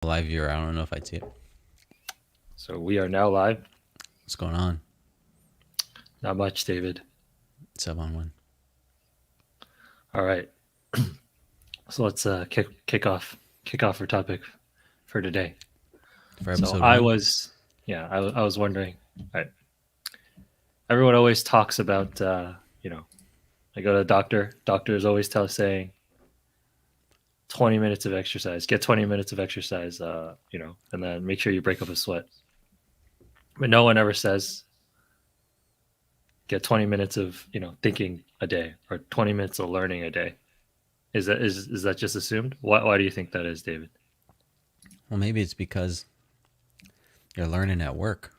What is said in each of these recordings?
Live viewer. I don't know if I'd see it. So we are now live. What's going on? Not much, David. Sub on one All right. So let's kick off our topic for today. for So episode I one. was, yeah, I was wondering. All right. Everyone always talks about, I go to the doctor. Doctors always saying 20 minutes of exercise. Get 20 minutes of exercise. And then make sure you break up a sweat. But no one ever says get 20 minutes of thinking a day or 20 minutes of learning a day. Is that just assumed? Why do you think that is, David? Well, maybe it's because you're learning at work.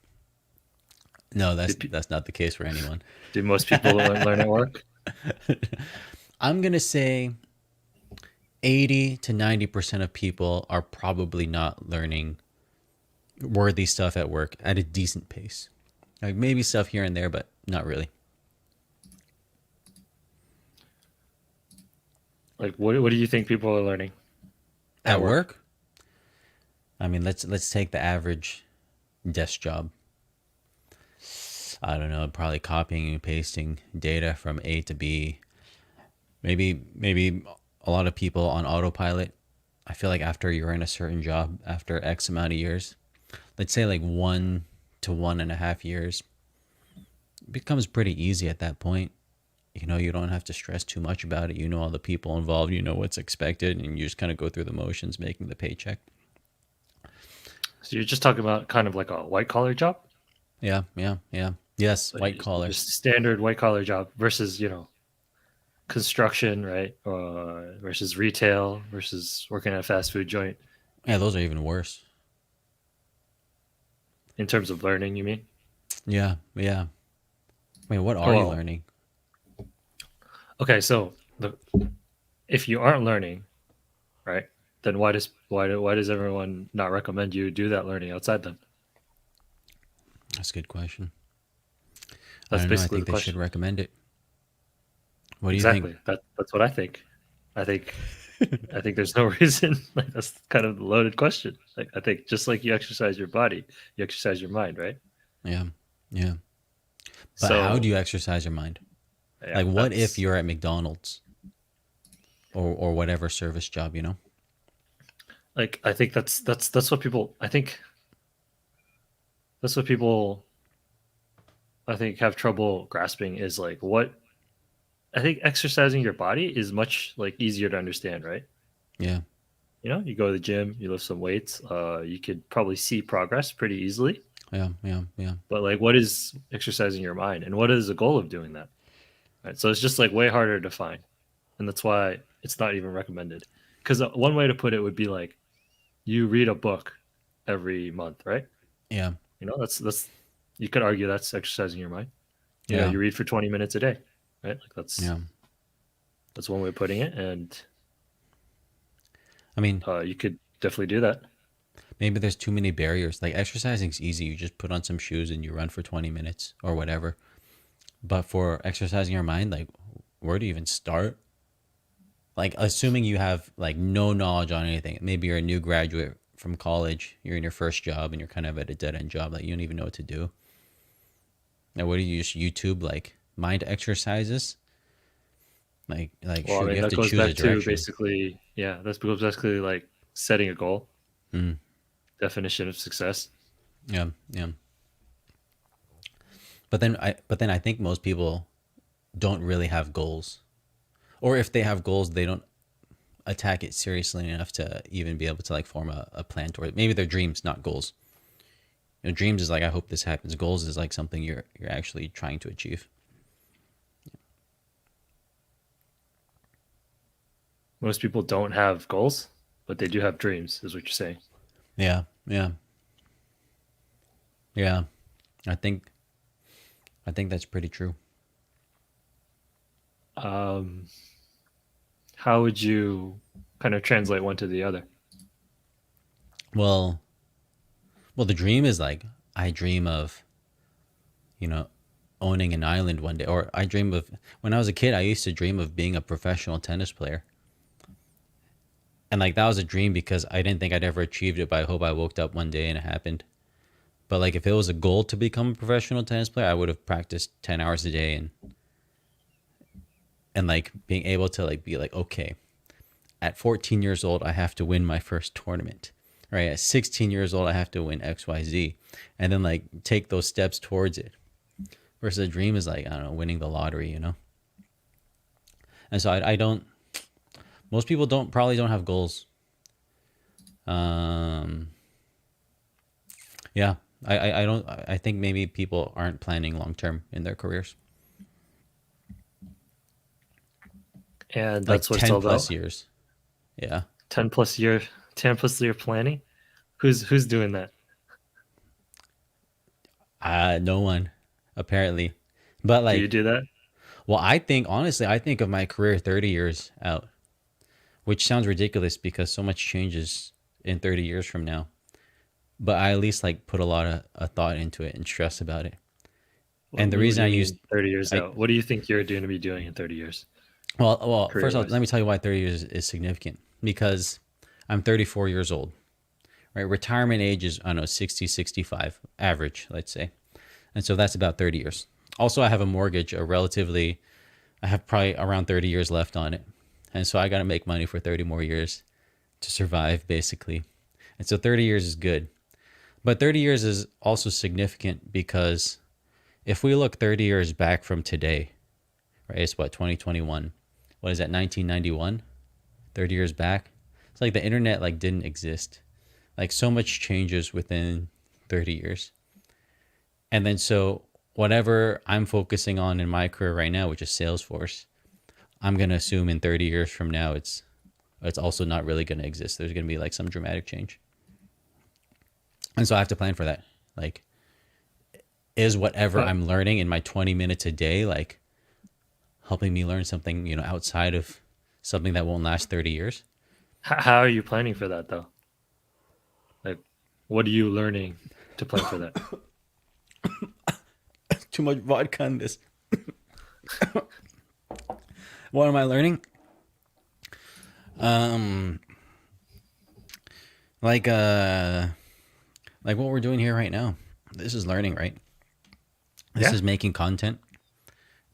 No, that's Did, that's not the case for anyone. do most people learn at work? I'm gonna say 80 to 90% of people are probably not learning worthy stuff at work at a decent pace. Like maybe stuff here and there, but not really. Like, what do you think people are learning at At work? work, I mean, let's take the average desk job. I don't know, probably copying and pasting data from A to B. Maybe a lot of people on autopilot. I feel like after you're in a certain job, after X amount of years, let's say like 1 to 1.5 years, it becomes pretty easy at that point. You don't have to stress too much about it. You know all the people involved, you know what's expected, and you just kind of go through the motions making the paycheck. So you're just talking about kind of like a white collar job, Yeah, yeah, yeah. Yes, like white collar. just standard white collar job versus construction, right? Versus retail versus working at a fast food joint. Yeah, those are even worse. In terms of learning, you mean? Yeah, yeah. Wait, what are you Well, learning? okay. So if you aren't learning, right, then why does everyone not recommend you do that learning outside them? That's a good question. I That's don't know. I basically think the they should question. recommend it. What do you think? Exactly. That's what I think. I think I think there's no reason. Like that's kind of a loaded question. Like I think just like you exercise your body, you exercise your mind, right? Yeah, yeah. But how do So you exercise your mind? yeah, Like, what if that's you're at McDonald's or whatever service job? like I think that's what people I think that's what people I think have trouble grasping is like what I think exercising your body is much like easier to understand, right? Yeah, You go to the gym, you lift some weights, you could probably see progress pretty easily. yeah, yeah, yeah, But like, what is exercising your mind, and what is the goal of doing that? Right. So it's just like way harder to find, and that's why it's not even recommended. Because one way to put it would be like you read a book every month, right? yeah, That's you could argue that's exercising your mind. yeah, You read for 20 minutes a day, right? Like yeah. that's one way of putting it, and I mean, you could definitely do that. maybe there's too many barriers. Like, exercising's easy. You just put on some shoes and you run for 20 minutes or whatever. But for exercising your mind, like, where do you even start? Like, assuming you have like no knowledge on anything. Maybe you're a new graduate from college. You're in your first job and you're kind of at a dead end job. Like, you don't even know what to do. Now, what do you just YouTube like mind exercises? Like Well, I shoot, you mean have that to goes choose a back to direction. basically, yeah, that goes basically like setting a goal, Mm, definition of success. yeah, yeah. But then I think most people don't really have goals, or if they have goals, they don't attack it seriously enough to even be able to like form a plan toward it. Maybe they're dreams, not goals. Dreams is like I hope this happens. Goals is like something you're actually trying to achieve. Most people don't have goals, but they do have dreams, is what you're saying. Yeah, yeah, yeah. I think I think that's pretty true. Um, how would you kind of translate one to the other? Well, well, the dream is like I dream of you know owning an island one day, or I dream of when I was a kid. I used to dream of being a professional tennis player. And like that was a dream because I didn't think I'd ever achieved it, but I hope I woke up one day and it happened. But like if it was a goal to become a professional tennis player, I would have practiced 10 hours a day and like being able to like be like, okay, at 14 years old I have to win my first tournament. Right? At 16 years old I have to win XYZ and then like take those steps towards it. Versus a dream is like, I don't know, winning the lottery, you know? And so I don't most people don't probably don't have goals. Um yeah. I don't I think maybe people aren't planning long term in their careers. And Like that's what it's 10 all plus about. years. Yeah. 10 plus year, 10 plus year planning. Who's doing that? No one, apparently. But Do you like, do that? well, I think honestly, I think of my career 30 years out, which sounds ridiculous because so much changes in 30 years from now. But I at least like put a lot of thought into it and stress about it. And the What reason do I you used mean 30 years I out? What do you think you're going to be doing in 30 years, well, career first off, wise? let me tell you why 30 years is significant because I'm 34 years old. Right? Retirement age is I don't know 60, 65 average, let's say. And so that's about 30 years. Also, I have a mortgage, a relatively I have probably around 30 years left on it. And so I got to make money for 30 more years to survive, basically. And so 30 years is good. But 30 years is also significant because if we look 30 years back from today, right, it's what, 2021? What is that, 1991? 30 years back? It's like the internet like didn't exist. Like so much changes within 30 years. And then so whatever I'm focusing on in my career right now, which is Salesforce, I'm gonna assume in 30 years from now, it's also not really gonna exist. There's gonna be like some dramatic change, and so I have to plan for that. Like, is whatever But I'm learning in my 20 minutes a day like helping me learn something, outside of something that won't last 30 years? how are you planning for that though? Like, what are you learning to plan for that? Too much vodka in this. What am I learning? Um, like like what we're doing here right now. This is learning, right? This Yeah. is making content.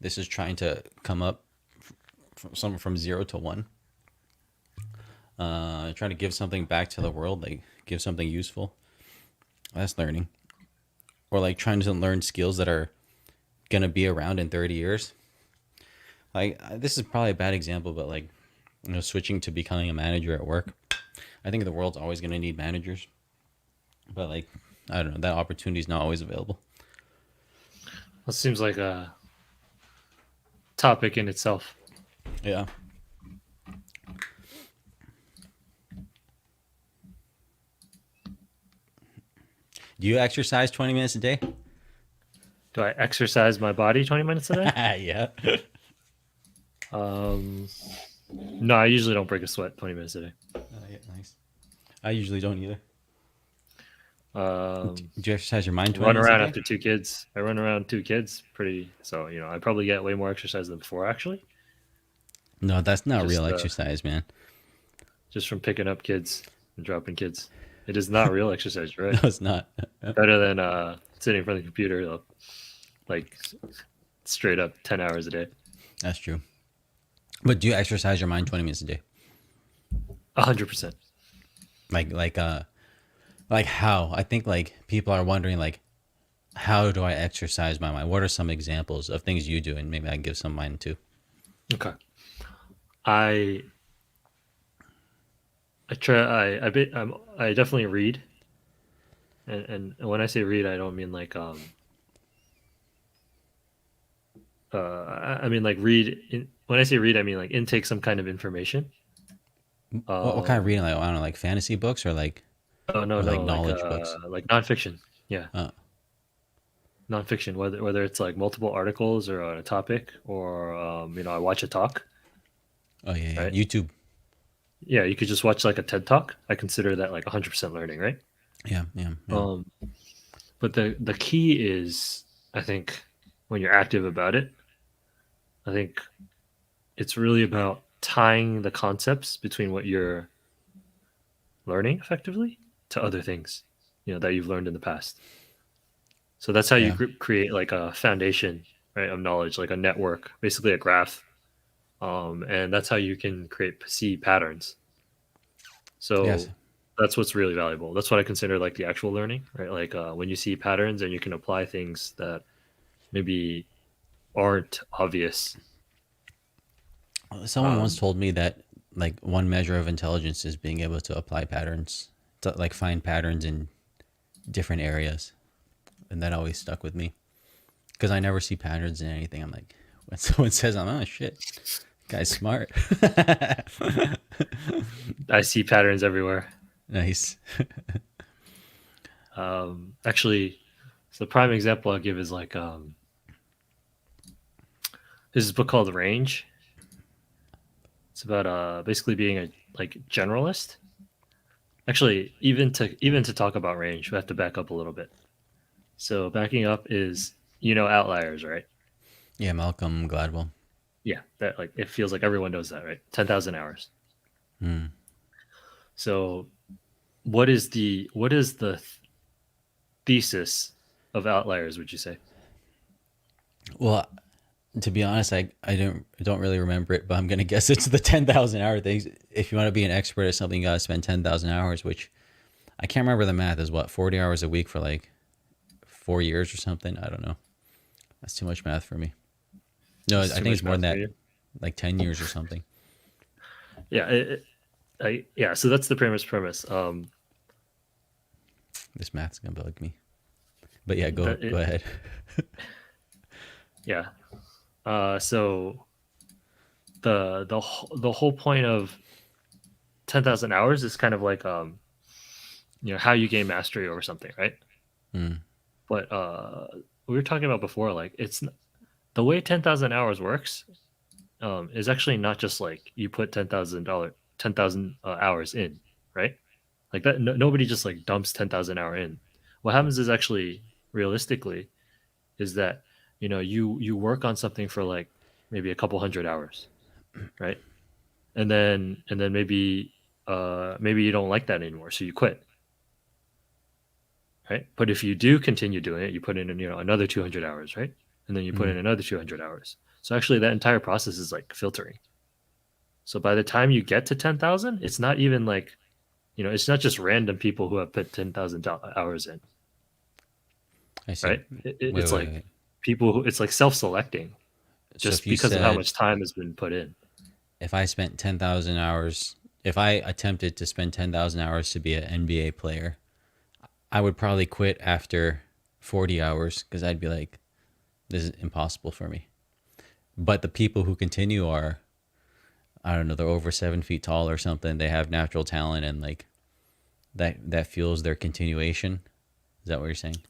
This is trying to come up from 0 to 1. Trying to give something back to the world, like give something useful. That's learning. Or like trying to learn skills that are gonna be around in 30 years. Like this is probably a bad example, but like switching to becoming a manager at work. I think the world's always gonna need managers, but like I don't know, that opportunity is not always available. That seems like a topic in itself. Yeah. Do you exercise 20 minutes a day? Do I exercise my body 20 minutes a day? Yeah. Um, no, I usually don't break a sweat 20 minutes a day. Yeah, nice. I usually don't either. Do Um, you exercise your mind 20 run minutes a around day? after two kids. I run around two kids pretty. So I probably get way more exercise than before actually. No, that's not real Just exercise, man. just from picking up kids and dropping kids. It is not real exercise, you're No, right? it's not. Better than sitting in front of the computer like straight up 10 hours a day. That's true. But do you exercise your mind 20 minutes a day? 100%. Like how? I think like people are wondering like how do I exercise my mind? What are some examples of things you do? And maybe I can give some mine too. Okay. I I try I definitely read. And when I say read, I don't mean like I mean like when I say read, I mean like intake some kind of information. What kind of Um reading? Like I don't know, like fantasy books oh no or like no knowledge books. like nonfiction. Yeah. Uh, Nonfiction, whether it's like multiple articles or on a topic or I watch a talk, oh yeah, right? yeah. YouTube. Yeah, you could just watch like a TED talk. I consider that like 100% learning, right? Yeah, yeah, yeah. Um but the key is, I think, when you're active about it, I think it's really about tying the concepts between what you're learning effectively to other things, that you've learned in the past. So that's how you Yeah. create like a foundation, right, of knowledge, like a network, basically a graph. And that's how you can see patterns. Yes. So that's what's really valuable. That's what I consider like the actual learning, right? Like when you see patterns and you can apply things that maybe aren't obvious. Someone once Um, told me that like one measure of intelligence is being able to apply patterns, to like find patterns in different areas, and that always stuck with me because I never see patterns in anything. I'm like, when someone says, "I'm oh shit, guy's smart." I see patterns everywhere. Nice. Actually, so the prime example I'll give is like there's a book called Range. It's about basically being a like generalist. Actually, even to talk about range, we have to back up a little bit. So backing up is outliers, right? Yeah, Malcolm Gladwell. Yeah, that like it feels like everyone knows that, right? 10,000 hours. Hmm. So what is the thesis of outliers, would you say? Well, to be honest, I don't really remember it, but I'm gonna guess it's the 10,000 hour things. If you want to be an expert at something, you gotta spend 10,000 hours, which I can't remember the math is what 40 hours a week for like 4 years or something. I don't know. That's too much math for me. No, I It's too think it's much more than math for that, you. like 10 years or something. Yeah, yeah. So that's the premise. This math's gonna bug me. But yeah, go That go it, ahead. yeah. So the whole point of 10,000 hours is kind of like how you gain mastery over something, right? Mm, But we were talking about before, like the way 10,000 hours works is actually not just like you put $10,000 hours in, right? Like that, nobody just like dumps 10,000 hour in. What happens is actually realistically is that you work on something for like maybe a couple hundred hours, right? And then maybe you don't like that anymore, so you quit, right? But if you do continue doing it, you put in another 200 hours, right? And then you put mm. in another 200 hours. So actually, that entire process is like filtering. So by the time you get to 10,000, it's not even like it's not just random people who have put 10,000 hours in, I see. right? Wait, It's wait, like wait. people who it's like self-selecting So just if you because of how said much time has been put in. if I spent 10,000 hours, if I attempted to spend 10,000 hours to be an NBA player, I would probably quit after 40 hours because I'd be like, this is impossible for me. But the people who continue are, I don't know, they're over 7 feet tall or something. They have natural talent and like that fuels their continuation. Is that what you're saying?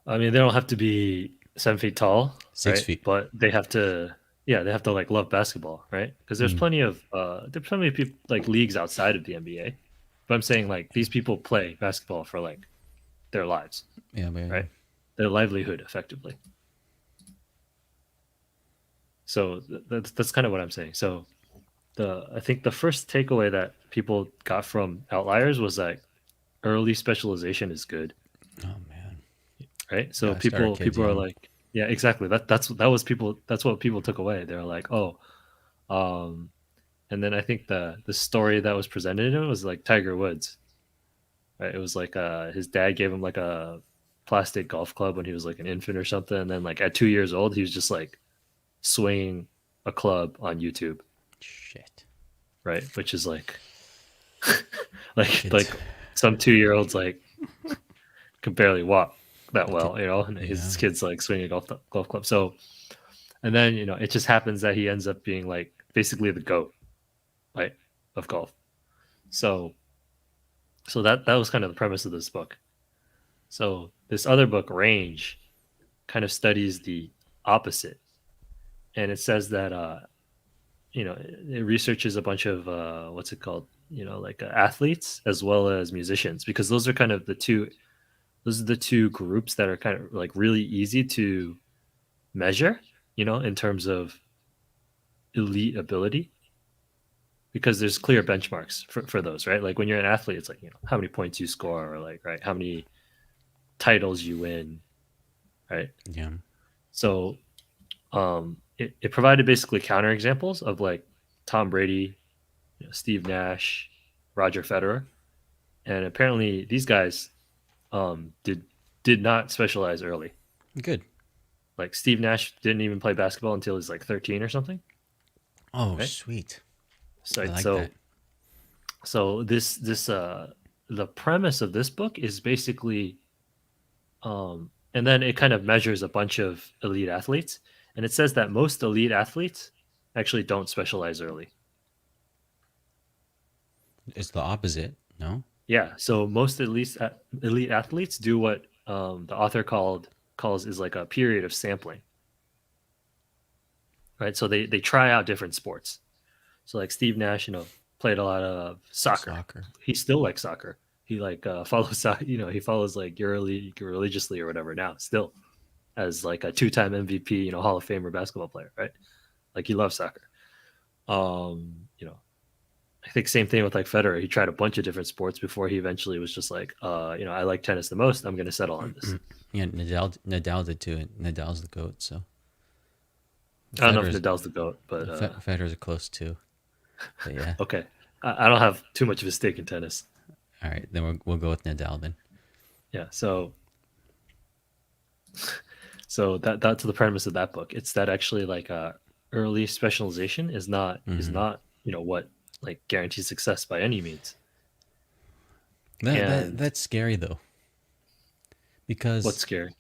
I mean, they don't have to be 7 feet tall, Six right? feet. But they have to, yeah, they have to like love basketball, right? Because Mm. there's plenty of people like leagues outside of the NBA. But I'm saying like these people play basketball for like their lives, Yeah, yeah. right? Their livelihood, effectively. So that's kind of what I'm saying. So the I think the first takeaway that people got from outliers was that early specialization is good, Oh man, right? So gotta start our kids people are young. like, yeah, exactly. That's what people took away. They're like, oh, um, and then I think the story that was presented in it was like Tiger Woods, right? It was like his dad gave him like a plastic golf club when he was like an infant or something, and then like at 2 years old, he was just like swinging a club on YouTube, Shit, right? Which is like like kids. some 2 year olds like can barely walk that Ki- well, and Yeah, his kid's like swinging a golf club. So and then it just happens that he ends up being like basically the goat, right, of golf. So that was kind of the premise of this book. So this other book, Range, kind of studies the opposite, and it says that it researches a bunch of what's it called, like athletes as well as musicians, because those are the two groups that are kind of like really easy to measure, in terms of elite ability, because there's clear benchmarks for those, right? Like when you're an athlete, it's like, how many points you score, or like, right, how many titles you win, right? Yeah. So it provided basically counterexamples of like Tom Brady, Steve Nash, Roger Federer, and apparently these guys did not specialize early. Good. Like Steve Nash didn't even play basketball until he was like 13 or something. Oh, Right? sweet. So I like so that. so this the premise of this book is basically and then it kind of measures a bunch of elite athletes, and it says that most elite athletes actually don't specialize early. It's the opposite. No. Yeah, so most elite athletes do what the author calls is like a period of sampling, right? So they try out different sports. So like Steve Nash, played a lot of soccer. Soccer. He still likes soccer. He like follows he follows like EuroLeague religiously or whatever now still, as like a 2-time MVP, Hall of Famer basketball player, right? Like he loves soccer. I think same thing with like Federer. He tried a bunch of different sports before he eventually was just like, I like tennis the most. I'm going to settle on this. Yeah, Nadal did too. And Nadal's the goat. So I don't know if Federer's Nadal's the GOAT, but Federer's close too. But yeah. okay. I don't have too much of a stake in tennis. All right, then we'll go with Nadal then. Yeah. So that's the premise of that book. It's that actually like early specialization is not what like guarantees success by any means. And That's scary though, what's because scary?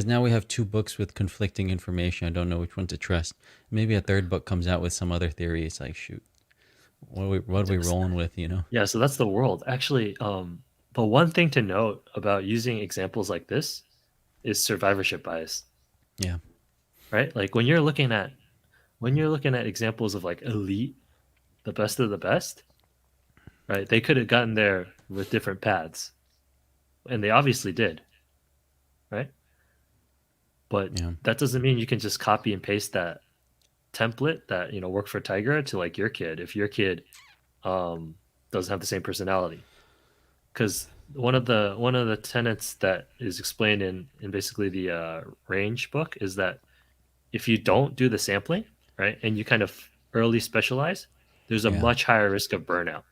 now we have two books with conflicting information. I don't know which one to trust. Maybe a third book comes out with some other theory. It's like, shoot, what are we rolling with? Yeah, so that's the world. Actually, but one thing to note about using examples like this is survivorship bias, Yeah. right? Like when you're looking at examples of like elite, the best of the best, right? They could have gotten there with different paths, and they obviously did, right? But Yeah. that doesn't mean you can just copy and paste that template that worked for Tiger to like your kid if your kid doesn't have the same personality. Because one of the tenets that is explained in basically the range book is that if you don't do the sampling, right, and you kind of early specialize, there's a Yeah. much higher risk of burnout,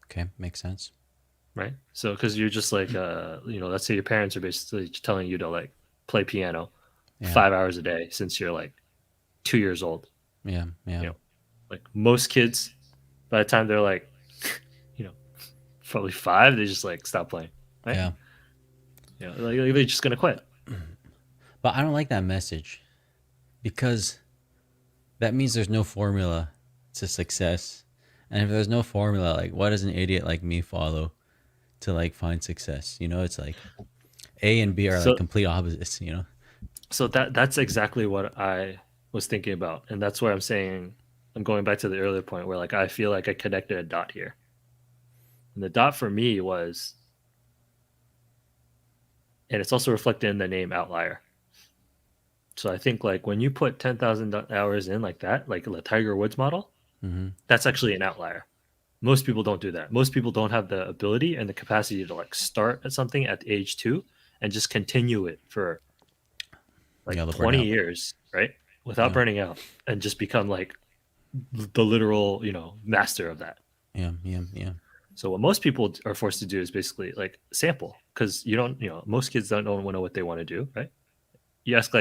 Okay, makes sense. right? So because you're just like let's say your parents are basically telling you to like play piano Yeah. 5 hours a day since you're like 2 years old. Yeah. Yeah. You know, like most kids, by the time they're like, you know, probably 5, they just like stop playing, right? Yeah. Like they're just gonna quit. But I don't like that message, because that means there's no formula to success. And if there's no formula, like, what does an idiot like me follow to like find success? It's like A and B are like So complete opposites. so that's exactly what I was thinking about, and that's where I'm saying I'm going back to the earlier point where like I feel like I connected a dot here, and the dot for me was, and it's also reflected in the name outlier. So I think like when you put 10,000 hours in like that, like the Tiger Woods model, Mm-hmm. that's actually an outlier. Most people don't do that. Most people don't have the ability and the capacity to like start at something at age 2 and just continue it for like Yeah, they'll burn 20 out. years, right? Without Yeah. burning out and just become like the literal, master of that. Yeah. Yeah. Yeah. So what most people are forced to do is basically like sample, because you don't, most kids don't know what they want to do, right? You ask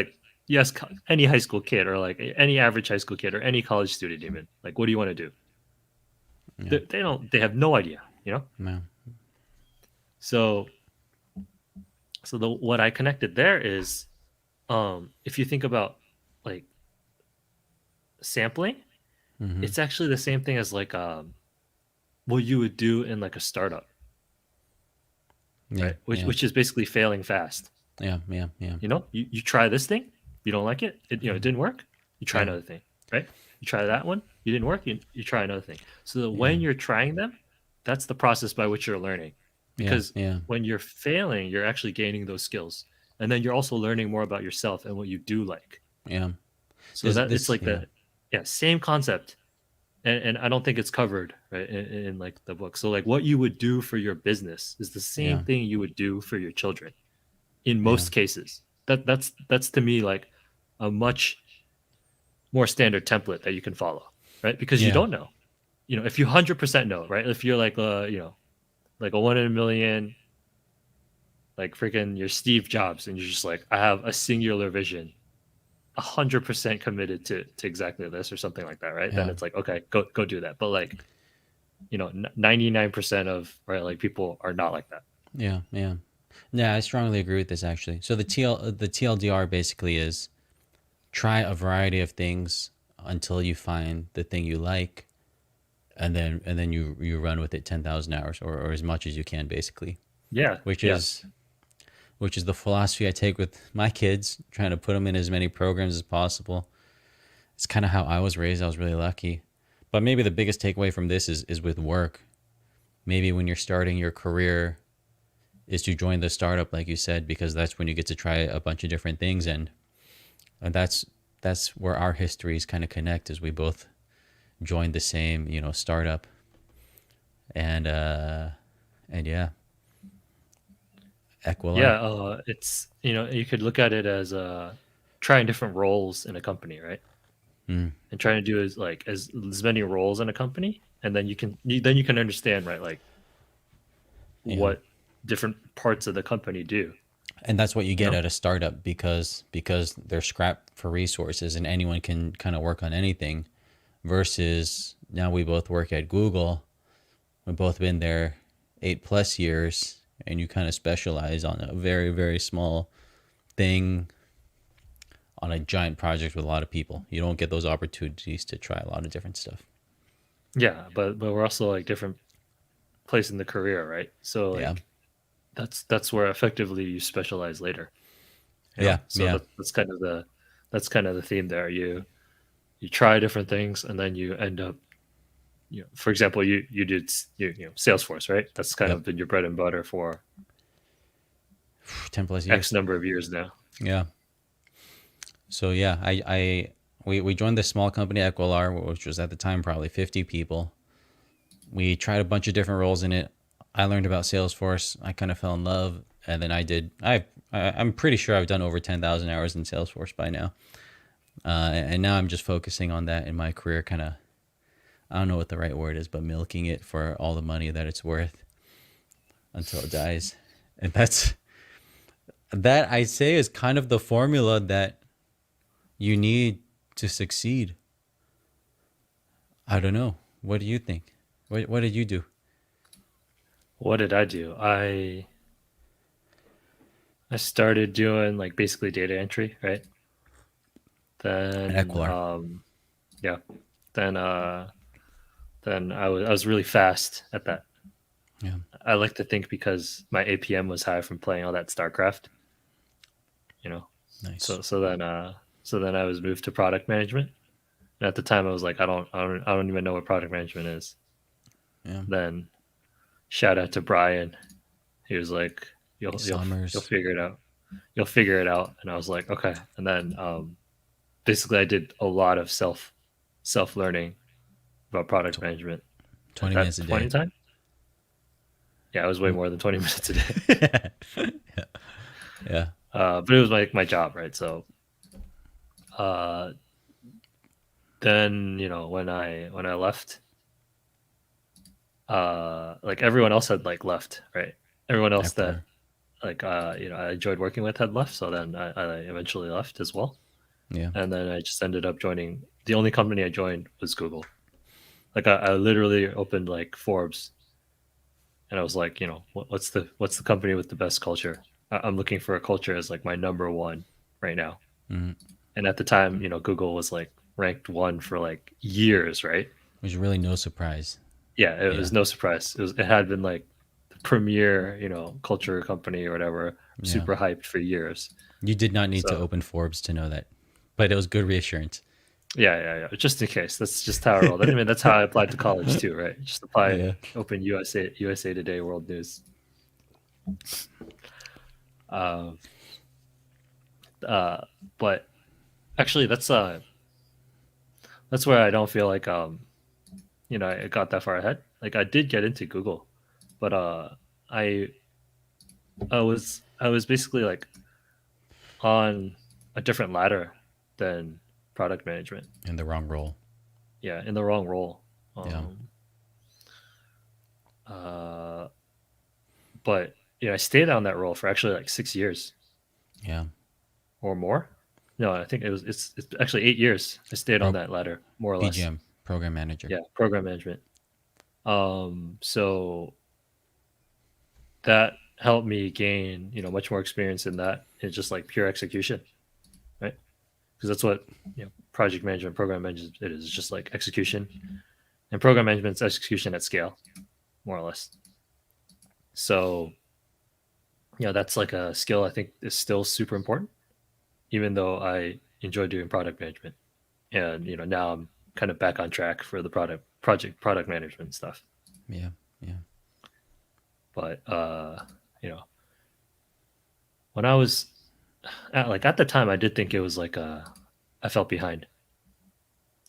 any high school kid or like any average high school kid or any college student even, like, what do you want to do? Yeah. They have no idea, Yeah. So what I connected there is, if you think about like sampling, Mm-hmm. it's actually the same thing as like what you would do in like a startup, Yeah. right? Which Yeah. which is basically failing fast. Yeah. Yeah. Yeah. You try this thing, you don't like it, it didn't work, you try Yeah. another thing, right? You try that one, you didn't work, you try another thing. So that Yeah. when you're trying them, that's the process by which you're learning. Yeah. Because Yeah. when you're failing, you're actually gaining those skills, and then you're also learning more about yourself and what you do like. Yeah. So that it's like Yeah. same concept, and I don't think it's covered right in like the book. So like what you would do for your business is the same Yeah. thing you would do for your children in Yeah. most cases. That's to me like a much more standard template that you can follow, right? Because you Yeah. don't know. You know, if you 100% know, right? If you're like you know, like a 1 in a million, like freaking you're Steve Jobs and you're just like I have a singular vision, 100% committed to exactly this or something like that, right? Then Yeah. it's like okay, go do that. But like, you know, 99% of right like people are not like that. Yeah. Yeah. Yeah, I strongly agree with this actually. So the TLDR basically is try a variety of things until you find the thing you like, and then you run with it 10,000 hours, or as much as you can basically, Yeah. which Yeah. is which is the philosophy I take with my kids, trying to put them in as many programs as possible. It's kind of how I was raised. I was really lucky. But maybe the biggest takeaway from this is with work. Maybe when you're starting your career is to join the startup like you said, because that's when you get to try a bunch of different things, and that's where our histories kind of connect, as we both joined the same, startup. And yeah, Equilar. Yeah. It's, you know, you could look at it as trying different roles in a company, right? Mm, And trying to do as many roles in a company, and then then you can understand, right? Like yeah. what different parts of the company do. And that's what you You get know? at a startup, because they're scrapped for resources and anyone can kind of work on anything, versus now we both work at Google. We've both been there 8+ years, and you kind of specialize on a very, very small thing on a giant project with a lot of people. You don't get those opportunities to try a lot of different stuff. Yeah, but we're also like different place in the career, right? So Yeah. like that's where effectively you specialize later. You know, Yeah. so Yeah. that's kind of the theme there. You try different things, and then you end up, you know, for example, you did you know Salesforce, right? That's kind Yep. of been your bread and butter for 10+ years. X number of years now. Yeah. So yeah, we joined this small company, Equilar, which was at the time probably 50 people. We tried a bunch of different roles in it. I learned about Salesforce. I kind of fell in love, and then I'm pretty sure I've done over 10,000 hours in Salesforce by now. And now I'm just focusing on that in my career, kind of, I don't know what the right word is, but milking it for all the money that it's worth until it dies. And that I say is kind of the formula that you need to succeed. I don't know. What do you think? What did you do? What did I do? I started doing like basically data entry, right? At Then Equilar. yeah, then then I was really fast at that. Yeah. I like to think because my APM was high from playing all that StarCraft, you know. Nice. So then I was moved to product management. And at the time I was like I don't even know what product management is. Yeah. Then shout out to Brian. He was like you'll Summers. figure it out. You'll figure it out. And I was like, okay. And then basically I did a lot of self learning about product tw- management. At 20 minutes that a point day. in time, yeah, it was way more than 20 minutes a day. Yeah. Yeah. But it was like my job, right? So uh, then you know when I left, like everyone else had like left, right? Everyone else that Equilar. like you know I enjoyed working with had left. So then I eventually left as well, Yeah. and then I just ended up joining. The only company I joined was Google. Like I literally opened like Forbes, and I was like, you know, what's the company with the best culture? I'm looking for a culture as like my number one right now. Mm. And at the time, you know, Google was like ranked one for like years, right? Which really no surprise. Yeah, it Yeah. was no surprise. It had been like the premier, you know, culture company or whatever, Yeah. super hyped for years. You did not need to So open Forbes to know that, but it was good reassurance. yeah. Just in case. That's just how I rolled. I mean, that's how I applied to college too, right? Just apply, Yeah. open USA Today, World News. Um, uh, but actually, that's where I don't feel like I got that far ahead. Like I did get into Google, but I I was basically like on a different ladder than product management. In the wrong role. Yeah, in the wrong role. Yeah. Um, uh, but I stayed on that role for actually like 6 years Yeah. or more. No, I think it's actually 8 years. I stayed on Pro that ladder more or less. PGM, program manager. Yeah, program management. So that helped me gain much more experience in that. It's just like pure execution, right? Because that's what project management, program management it is. It's just like execution, and program management's execution at scale, more or less. So that's like a skill I think is still super important, even though I enjoy doing product management, and now I'm kind of back on track for the product management stuff. Yeah. Yeah. But when I was at the time, I did think it was like I felt behind.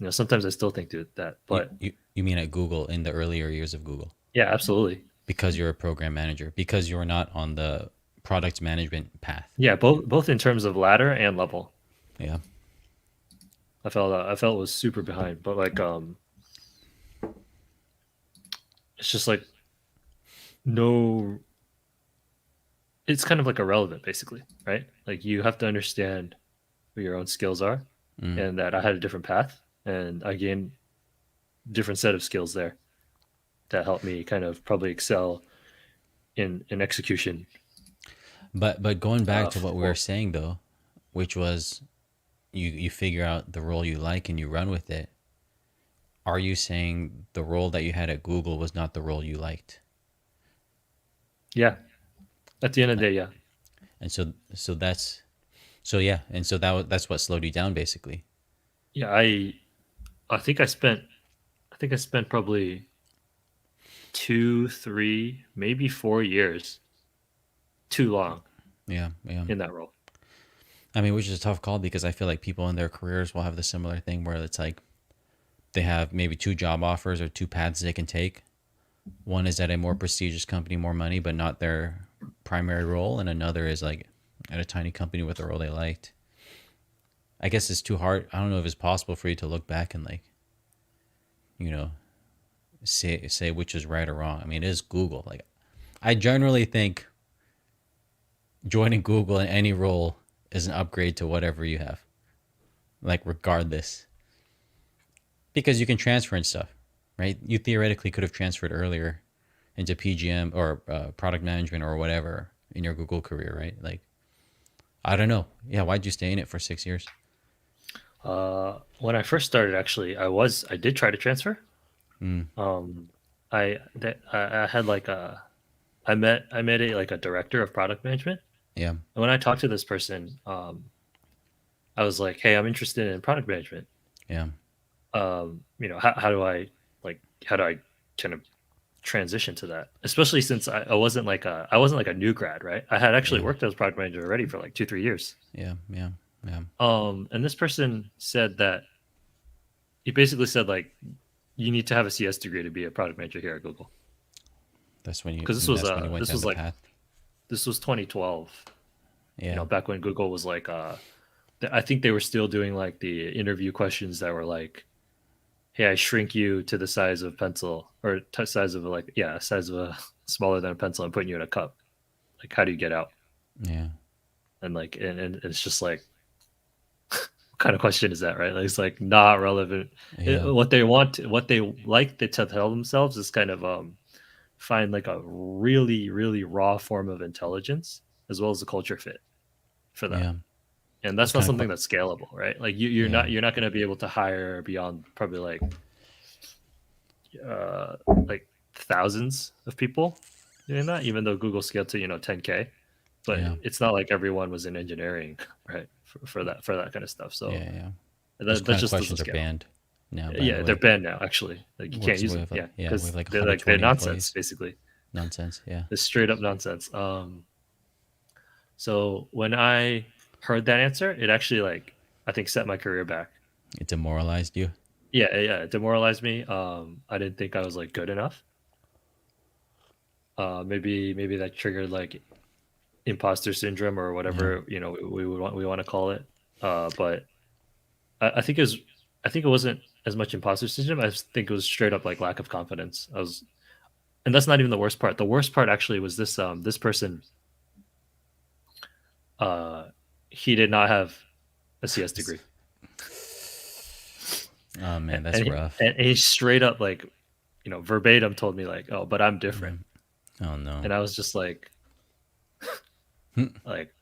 Sometimes I still think that, but You mean at Google in the earlier years of Google? yeah, absolutely. Because you're a program manager, because you're not on the product management path. Yeah, both in terms of ladder and level. Yeah. I felt it was super behind, but like it's just like no, it's kind of like irrelevant basically, right? Like you have to understand what your own skills are, Mm. and that I had a different path, and I gained different set of skills there that helped me kind of probably excel in execution. But going back to what we were For saying though, which was you figure out the role you like and you run with it. Are you saying the role that you had at Google was not the role you liked? Yeah, at the end of the day, yeah. And so yeah, and so that's what slowed you down basically. Yeah, I think I spent probably 2, 3, maybe 4 years too long Yeah, yeah. in that role. I mean, which is a tough call because I feel like people in their careers will have the similar thing where it's like they have maybe two job offers or two paths they can take. One is at a more prestigious company, more money, but not their primary role, and another is like at a tiny company with a role they liked. I guess it's too hard. I don't know if it's possible for you to look back and like, you know, say which is right or wrong. I mean, it is Google. Like, I generally think joining Google in any role is an upgrade to whatever you have, like regardless, because you can transfer and stuff, right? You theoretically could have transferred earlier into PGM or product management or whatever in your Google career, right? Like, I don't know. Yeah, why'd you stay in it for 6 years? When I first started, actually, I did try to transfer. Mm, Um, I had like I met a director of product management, yeah, and when I talked to this person, I was like, "Hey, I'm interested in product management. yeah, How do I kind of transition to that? Especially since I wasn't like a new grad, right? I had actually yeah, worked as product manager already for like 2, 3 years. yeah, yeah, yeah. And this person said that he basically said like you need to have a CS degree to be a product manager here at Google, because this was That's when you went this down was the like path. this was 2012. Yeah, Back when Google was like I think they were still doing like the interview questions that were like, "Hey, I shrink you to the size of pencil, or size of size of a smaller than a pencil, and putting you in a cup. Like, how do you get out?" yeah, And like, and it's just like, what kind of question is that, right? Like, it's like not relevant. yeah. What they like to tell themselves is kind of find like a really, really raw form of intelligence as well as the culture fit for that. Yeah. And What that's not kind of something that's scalable, right? Like yeah, you're not going to be able to hire beyond probably like thousands of people doing that, even though Google scaled to 10K. But yeah, it's not like everyone was in engineering, right? For that kind of stuff. So yeah, yeah. Those that kind of just doesn't questions are scale. banned now, by the Yeah, they're way. banned now. Actually, like you can't Works use we them. have like Yeah, yeah, we because have like they're 120 nonsense employees. basically. Nonsense. Yeah. It's straight up nonsense. So when I heard that answer, it actually like I think set my career back. It demoralized you. yeah, it demoralized me. I didn't think I was like good enough. Maybe that triggered like imposter syndrome or Yeah. whatever we want to call it. But I think it was I think it wasn't as much imposter syndrome. I just think it was straight up like lack of confidence. And that's not even the worst part. The worst part actually was this person. Uh, he did not have a CS degree, Oh man, and that's rough. he straight up like verbatim told me like, "Oh, but I'm different," Yeah. Oh no. and I was just like, like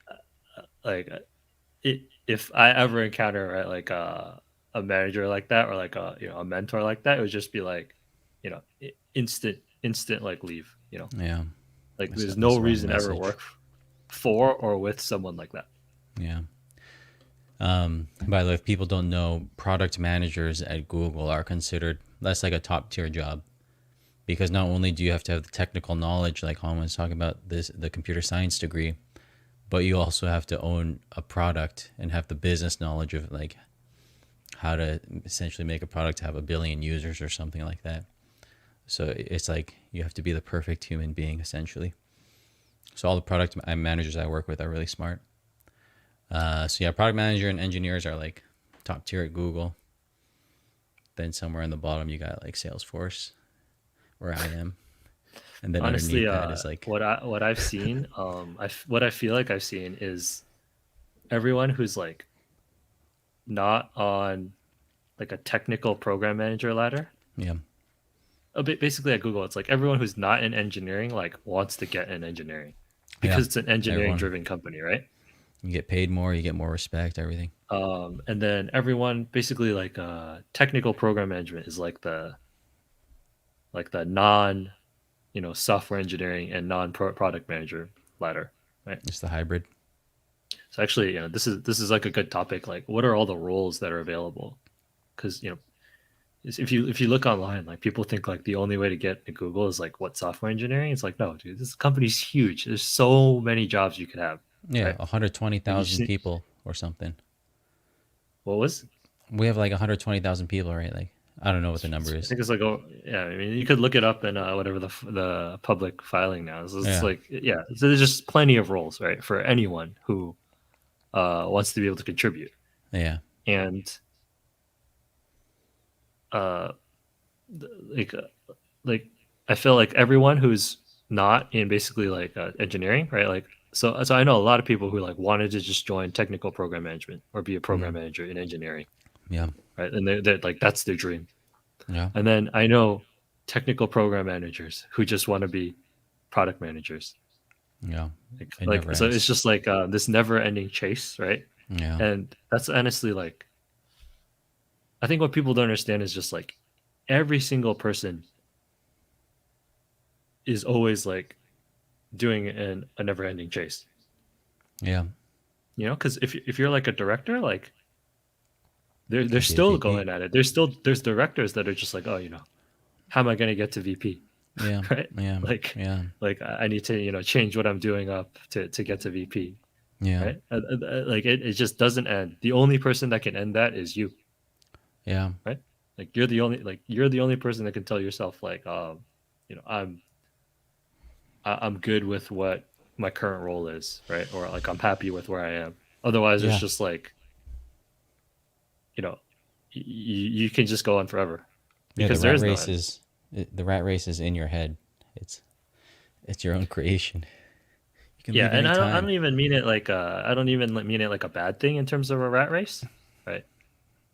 if I ever encounter right, like a manager like that or like a mentor like that, it would just be like, instant like leave. Yeah. Like there's That's no the wrong reason to ever message. work for or with someone like that. Yeah. By the way, if people don't know, product managers at Google are considered that's like a top tier job because not only do you have to have the technical knowledge, like Han was talking about this, the computer science degree, but you also have to own a product and have the business knowledge of like how to essentially make a product to have 1 billion users or something like that. So it's like you have to be the perfect human being essentially. So all the product managers I work with are really smart. So yeah, product manager and engineers are like top tier at Google. Then somewhere in the bottom you got like Salesforce, where I am, and then Honestly, underneath that is like what I've seen, what I feel like I've seen is everyone who's like not on like a technical program manager ladder. yeah, A bit basically at Google, it's like everyone who's not in engineering like wants to get in engineering yeah. because it's an engineering Everyone, driven company, right? you get paid more, you get more respect, everything. And then everyone basically like technical program management is like the non software engineering and non product manager ladder, right? It's the hybrid. So actually, this is like a good topic. Like, what are all the roles that are available? Because if you look online, like people think like the only way to get to Google is like what software engineering. It's like no, dude, this company's huge. There's so many jobs you could have, Yeah, right? Like you 120,000 see, people or something. what was We have like 120,000 people, right? Like I don't know what the number I is. think it's like oh yeah, I mean you could look it up in whatever the public filing now. So it's Yeah, like yeah, so there's just plenty of roles, right, for anyone who wants to be able to contribute. yeah, And uh, like like I feel like everyone who's not in basically like engineering, right? Like so I know a lot of people who like wanted to just join technical program management or be a program mm, manager in engineering, yeah, right? And they're like that's their dream. yeah, And then I know technical program managers who just want to be product managers. yeah. It Like never so ends. it's just like this never ending chase, right? Yeah, And that's honestly like I think what people don't understand is just like every single person is always like doing a never ending chase. yeah. Because if you're like a director, like they're Could be a still VP. going at it. There's directors that are just like, oh, how am I going to get to VP, Yeah, right? yeah, Like yeah, like I need to change what I'm doing up to get to VP, yeah, right? Like it just doesn't end. The only person that can end that is you, yeah, right? Like you're the only person that can tell yourself like you know I'm I'm good with what my current role is, right? Or like I'm happy with where I am. Otherwise, it's yeah. just like you know, you can just go on forever Yeah, the because there rat is no race end. is the rat race is in your head. It's it's your own creation. You can Yeah, leave and I don't anytime. even mean it like I don't even mean it like a bad thing in terms of a rat race, right?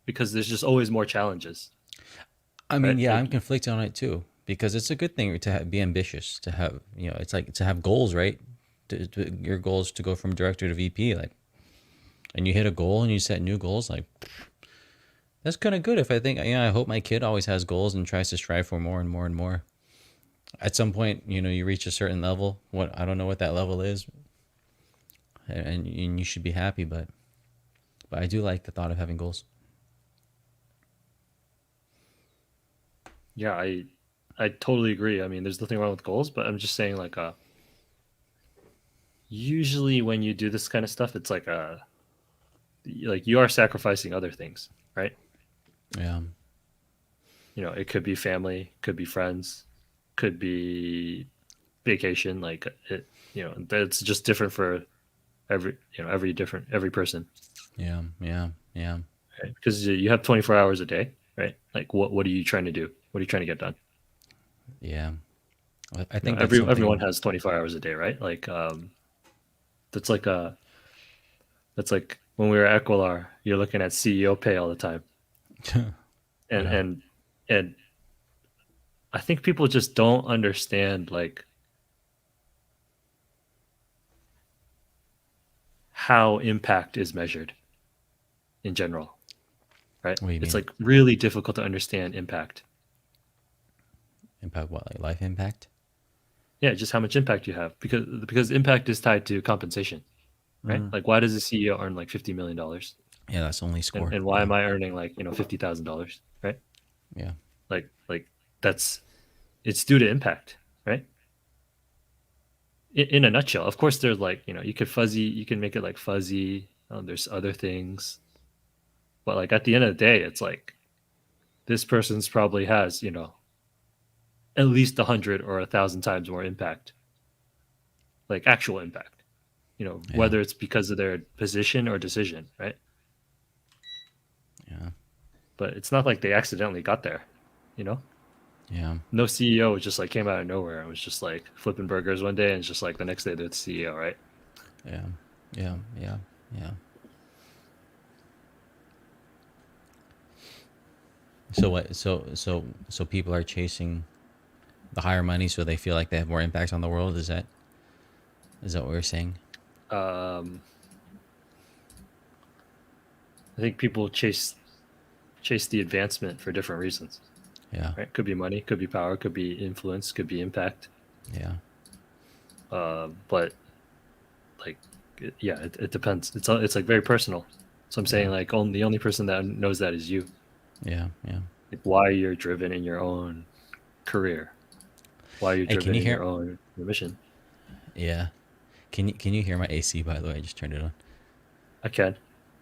Because there's just always more challenges, I mean, right? yeah, Like I'm conflicted on it too because it's a good thing to be ambitious, to have, it's like to have goals, right? Your goal is to go from director to VP, like, and you hit a goal and you set new goals, like that's kind of good. If I think, I hope my kid always has goals and tries to strive for more and more and more. At some point, you reach a certain level. What I don't know what that level is, and you should be happy, but I do like the thought of having goals. yeah, I totally agree. I mean, there's nothing wrong with goals, but I'm just saying like usually when you do this kind of stuff, it's like you are sacrificing other things, right? Yeah, it could be family, could be friends, could be vacation. Like that's just different for every person, Yeah, yeah, yeah, right? Because you have 24 hours a day, right? Like what are you trying to do? What are you trying to get done? yeah. I think that's Everyone something. has 24 hours a day, right? Like that's like that's like when we were at Equilar, you're looking at CEO pay all the time, and Yeah, and I think people just don't understand like how impact is measured in general, right? what do you It's mean? like really difficult to understand impact. Impact what? Like life impact? Yeah, just how much impact you have, because impact is tied to compensation, right? Mm. Like why does a CEO earn like $50 million, Yeah, that's only score. and why Yeah, am I earning like $50,000, right? yeah, Like that's it's due to impact, right? In a nutshell. Of course, there's like you can make it like fuzzy. There's other things, but like at the end of the day, it's like this person's probably has at least 100 or 1,000 times more impact, like actual impact. yeah, Whether it's because of their position or decision, right? yeah, But it's not like they accidentally got there. You know, yeah, no CEO just like came out of nowhere and was just like flipping burgers one day and it's just like the next day they're the CEO, right? yeah, yeah, yeah, yeah. So what? So people are chasing the higher money, so they feel like they have more impact on the world. Is that what we're saying? Um, I think people chase the advancement for different reasons, Yeah, right? Could be money, could be power, could be influence, could be impact. yeah, But like, yeah, it depends. It's like very personal. So I'm yeah, saying like only the only person that knows that is you. yeah, yeah. Like why you're driven in your own career, why you're Hey, can driven you in hear? your mission. Yeah. Can you hear my AC by the way? I just turned it on. I can.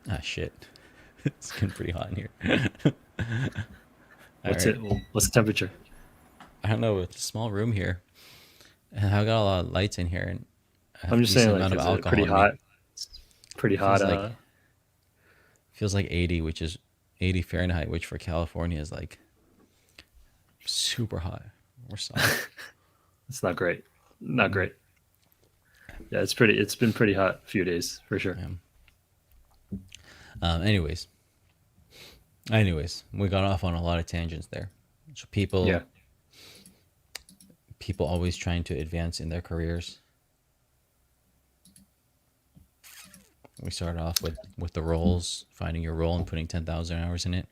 Ah shit. It's getting pretty hot in here. All What's right. it? What's the temperature? I don't know. It's a small room here, and I've got a lot of lights in here, and I have I'm a just saying, decent like, amount of is it alcohol pretty in me. hot? It's pretty hot. Feels like feels like 80, which is 80 Fahrenheit, which for California is like super hot or south. It's not great. Not great. Yeah, it's pretty. It's been pretty hot a few days for sure. Yeah. Anyways, we got off on a lot of tangents there. So Yeah, people always trying to advance in their careers. We started off with the roles, finding your role and putting 10,000 hours in it.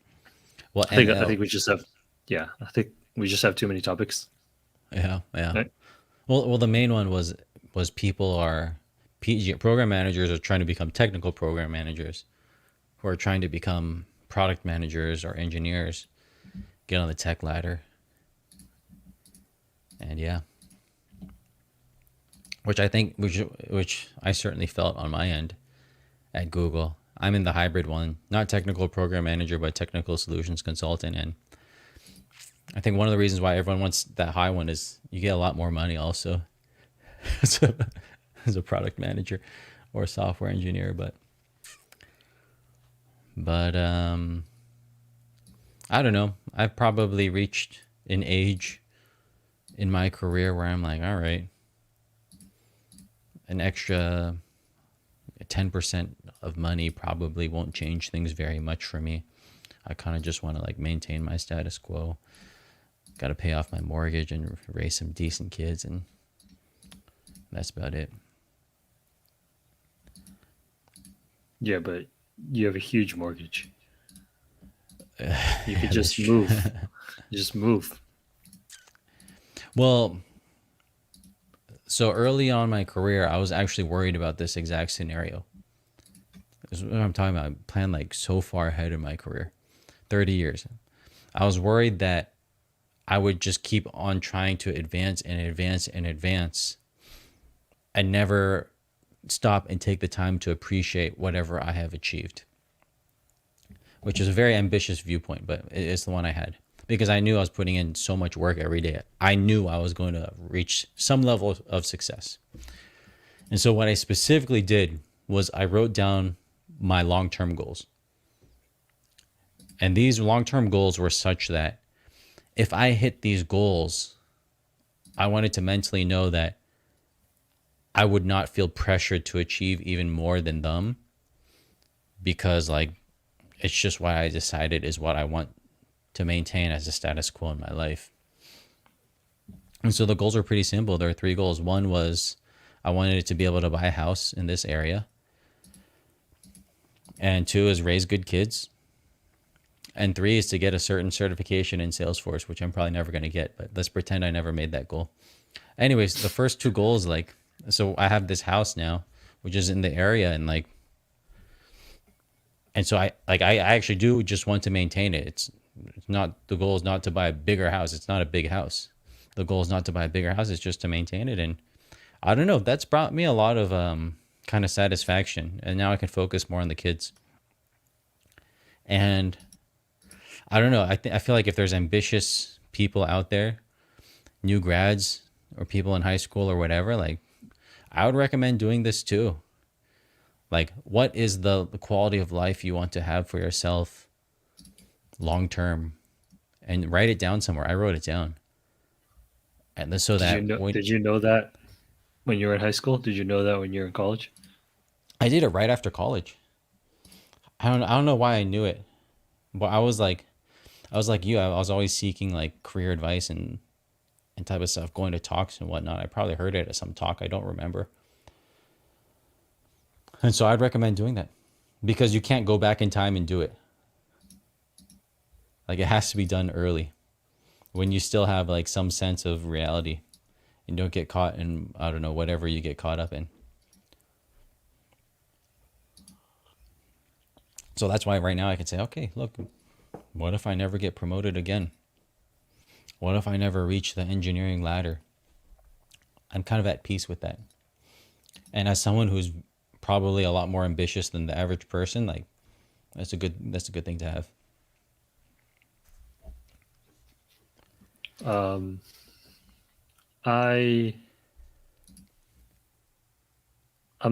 Well, I ML, think we just have. Yeah, I think we just have too many topics. yeah, yeah. Right? Well, the main one was people are PG program managers are trying to become technical program managers who are trying to become product managers or engineers, get on the tech ladder, and yeah, which I certainly felt on my end at Google. I'm in the hybrid one, not technical program manager, but technical solutions consultant. And I think one of the reasons why everyone wants that high one is you get a lot more money also as a, as a product manager or software engineer. But I don't know. I've probably reached an age in my career where I'm like, all right, an extra 10% of money probably won't change things very much for me. I kind of just want to like maintain my status quo. Got to pay off my mortgage and raise some decent kids, and that's about it. Yeah, but you have a huge mortgage. You could Yeah, that's just true. move. You just move. Well, so early on in my career, I was actually worried about this exact scenario. This is what I'm talking about. I planned like so far ahead in my career, 30 years. I was worried that I would just keep on trying to advance and advance and advance and never stop and take the time to appreciate whatever I have achieved, which is a very ambitious viewpoint, but it's the one I had. because I knew I was putting in so much work every day. I knew I was going to reach some level of success. And so what I specifically did was I wrote down my long-term goals. And these long-term goals were such that if I hit these goals, I wanted to mentally know that I would not feel pressured to achieve even more than them, because like it's just what I decided is what I want to maintain as a status quo in my life. And so the goals were pretty simple. There are three goals. One was I wanted it to be able to buy a house in this area. And two is raise good kids. And three is to get a certain certification in Salesforce, which I'm probably never going to get, but let's pretend I never made that goal. Anyways, the first two goals, like, so I have this house now, which is in the area, and like, and so I actually do just want to maintain it. It's not, the goal is not to buy a bigger house. It's not a big house. The goal is not to buy a bigger house. It's just to maintain it. And I don't know, that's brought me a lot of kind of satisfaction. And now I can focus more on the kids. And I don't know. I feel like if there's ambitious people out there, new grads or people in high school or whatever, like I would recommend doing this too. Like, what is the quality of life you want to have for yourself long term? And write it down somewhere. I wrote it down. And then so that Did you know that when you were in high school? Did you know that when you were in college? I did it right after college. I don't know why I knew it, but I was like you. I was always seeking like career advice and type of stuff, going to talks and whatnot. I probably heard it at some talk. I don't remember. And so I'd recommend doing that, because you can't go back in time and do it. Like, it has to be done early when you still have like some sense of reality and don't get caught in, I don't know, whatever you get caught up in. So that's why right now I can say, okay, look, what if I never get promoted again? What if I never reach the engineering ladder? I'm kind of at peace with that. And as someone who's probably a lot more ambitious than the average person, like that's a good thing to have. I'm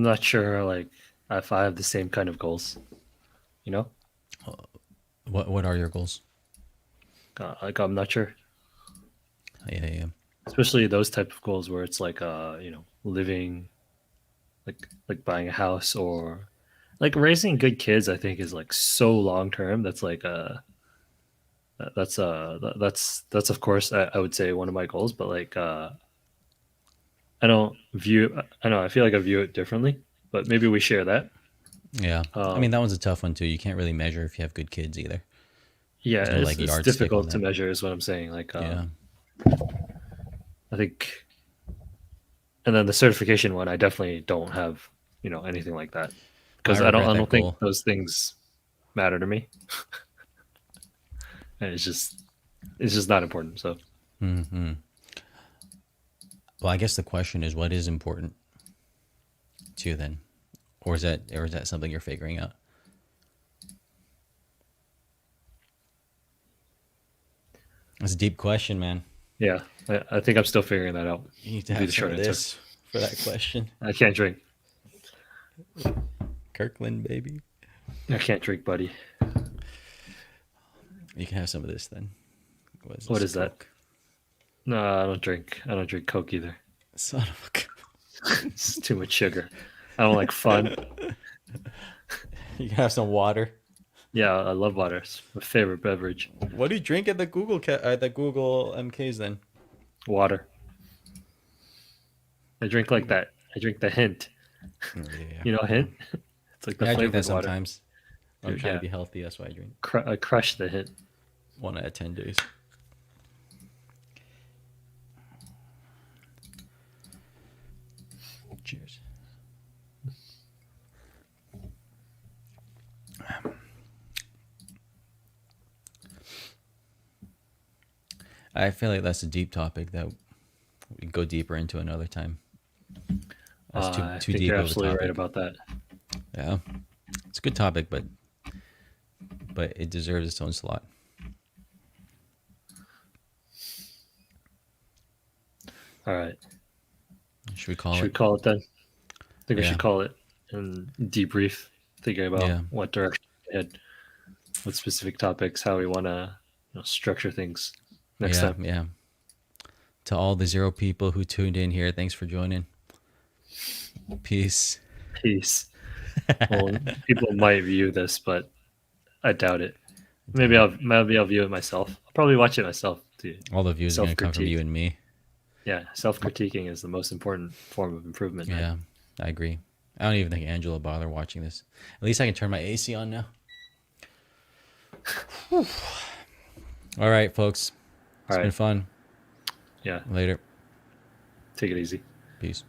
not sure like if I have the same kind of goals, you know? What are your goals? Like I'm not sure. Yeah. Especially those type of goals where it's like living like buying a house or like raising good kids. I think is like so long term. That's like that's of course I would say one of my goals, but like I don't view I know I feel like I view it differently, but maybe we share that. Yeah. I mean, that one's a tough one too. You can't really measure if you have good kids either. Yeah, There's no like it's yardstick on difficult to that. measure is what I'm saying. Like Yeah. I think, and then the certification one, I definitely don't have anything like that because I regret I that don't think goal. those things matter to me, and it's just not important. So Hmm. Well, I guess the question is, what is important to you then? Or is that something you're figuring out? That's a deep question, man. yeah, I think I'm still figuring that out. You need to Would be have the some short of answer. this for that question. I can't drink. Kirkland, baby. I can't drink, buddy. You can have some of this then. What is that? Coke? No, I don't drink. I don't drink Coke either. Son of a. It's too much sugar. I don't like fun. You can have some water. Yeah, I love water. It's my favorite beverage. What do you drink at the Google MKs then? Water. I drink like that. I drink the hint. Yeah. You know, hint. It's like the Yeah, I drink flavored that water. sometimes. I'm Dude, trying yeah. to be healthy. That's why I drink I crush the hint. 1 out of 10 days. Cheers. I feel like that's a deep topic that we go deeper into another time. That's I too think deep you're of a absolutely right topic. about that. Yeah, it's a good topic, but it deserves its own slot. All right. Should we call Should we it? call it then? I think we Yeah. should call it and debrief, thinking about Yeah. what direction to head, what specific topics, how we want to structure things next Yeah. time. Yeah. To all the 0 people who tuned in here, thanks for joining. Peace. Peace. Well, people might view this, but I doubt it. Maybe I'll view it myself. I'll probably watch it myself too. All the views are going to come from you and me. Yeah, self-critiquing is the most important form of improvement. Right? Yeah, I agree. I don't even think Angela will bother watching this. At least I can turn my AC on now. All right, folks. It's been fun. Yeah. Later. Take it easy. Peace.